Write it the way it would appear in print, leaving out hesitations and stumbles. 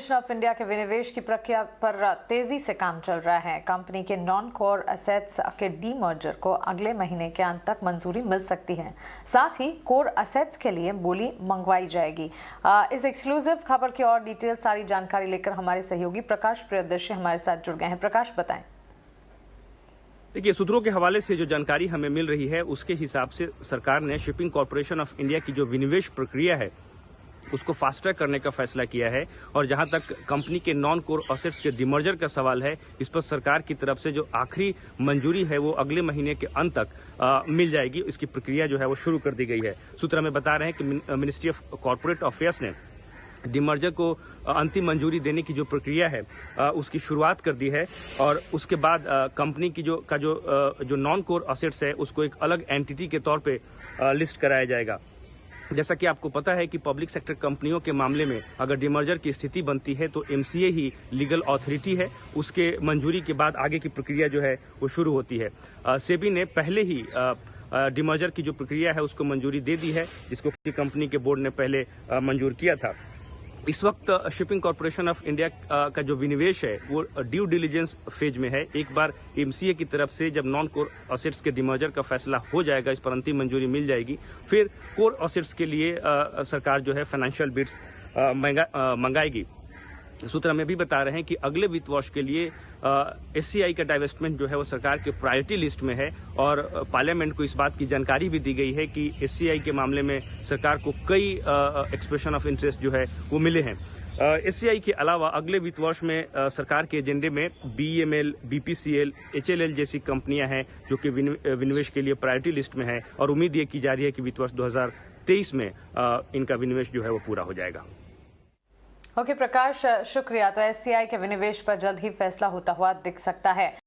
Corporation of India के विनिवेश की प्रक्रिया पर तेजी से काम चल रहा है। कंपनी के नॉन कोर एसेट्स के डीमर्जर को अगले महीने के अंत तक मंजूरी मिल सकती है। साथ ही कोर एसेट्स के लिए बोली मंगवाई जाएगी। इस एक्सक्लूसिव खबर की और डिटेल सारी जानकारी लेकर हमारे सहयोगी प्रकाश प्रियदर्शी हमारे साथ जुड़ गए हैं। प्रकाश, बताएं। देखिए, सूत्रों के हवाले से जो जानकारी हमें मिल रही है उसके हिसाब से सरकार ने शिपिंग कॉरपोरेशन ऑफ इंडिया की जो विनिवेश प्रक्रिया है उसको फास्ट ट्रैक करने का फैसला किया है। और जहां तक कंपनी के नॉन कोर एसेट्स के डिमर्जर का सवाल है, इस पर सरकार की तरफ से जो आखिरी मंजूरी है वो अगले महीने के अंत तक मिल जाएगी। इसकी प्रक्रिया जो है वो शुरू कर दी गई है। सूत्र हमें बता रहे हैं कि मिनिस्ट्री ऑफ कॉर्पोरेट अफेयर्स ने डिमर्जर को अंतिम मंजूरी देने की जो प्रक्रिया है उसकी शुरुआत कर दी है। और उसके बाद कंपनी की जो नॉन कोर एसेट्स है उसको एक अलग एंटिटी के तौर पे लिस्ट कराया जाएगा। जैसा कि आपको पता है कि पब्लिक सेक्टर कंपनियों के मामले में अगर डिमर्जर की स्थिति बनती है तो एमसीए ही लीगल अथॉरिटी है। उसके मंजूरी के बाद आगे की प्रक्रिया जो है वो शुरू होती है। सेबी ने पहले ही डिमर्जर की जो प्रक्रिया है उसको मंजूरी दे दी है, जिसको कंपनी के बोर्ड ने पहले मंजूर किया था। इस वक्त शिपिंग कॉरपोरेशन ऑफ इंडिया का जो विनिवेश है वो ड्यू डिलिजेंस फेज में है। एक बार एमसीए की तरफ से जब नॉन कोर एसेट्स के डिमर्जर का फैसला हो जाएगा, इस पर अंतिम मंजूरी मिल जाएगी, फिर कोर एसेट्स के लिए सरकार जो है फाइनेंशियल बिड्स मंगाएगी। सूत्र हमें भी बता रहे हैं कि अगले वित्त वर्ष के लिए एससीआई का डाइवेस्टमेंट जो है वो सरकार के प्रायोरिटी लिस्ट में है। और पार्लियामेंट को इस बात की जानकारी भी दी गई है कि एससीआई के मामले में सरकार को कई एक्सप्रेशन ऑफ इंटरेस्ट जो है वो मिले हैं। एससीआई के अलावा अगले वित्त वर्ष में सरकार के एजेंडे में बीईएमएल, बीपीसीएल, एचएलएल जैसी कंपनियां हैं जो कि विनिवेश के लिए प्रायोरिटी लिस्ट में है। और उम्मीद ये की जा रही है कि वित्त वर्ष 2023 में इनका विनिवेश जो है वो पूरा हो जाएगा। ओके प्रकाश, शुक्रिया। तो एससीआई के विनिवेश पर जल्द ही फैसला होता हुआ दिख सकता है।